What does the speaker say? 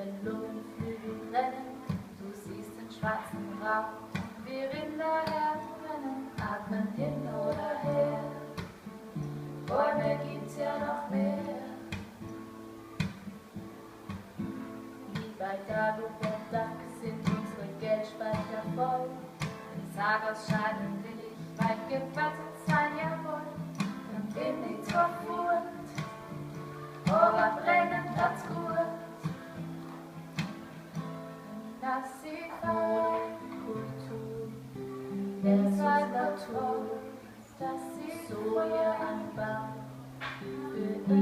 wenn Lungenflügel brennen, du siehst den schwarzen Rauch und wir in der Erde rennen, atmen hin oder her. Bäume gibt's ja noch mehr. Wie bei Dagobert Duck sind unsere Geldspeicher voll. Wenn Tag ausscheiden will ich weit gebettet sein, jawohl. Dann bin ich zur Furt, aber brennend als gut. Das sieht Kultur, der Natur, dass sie Soja anbauen für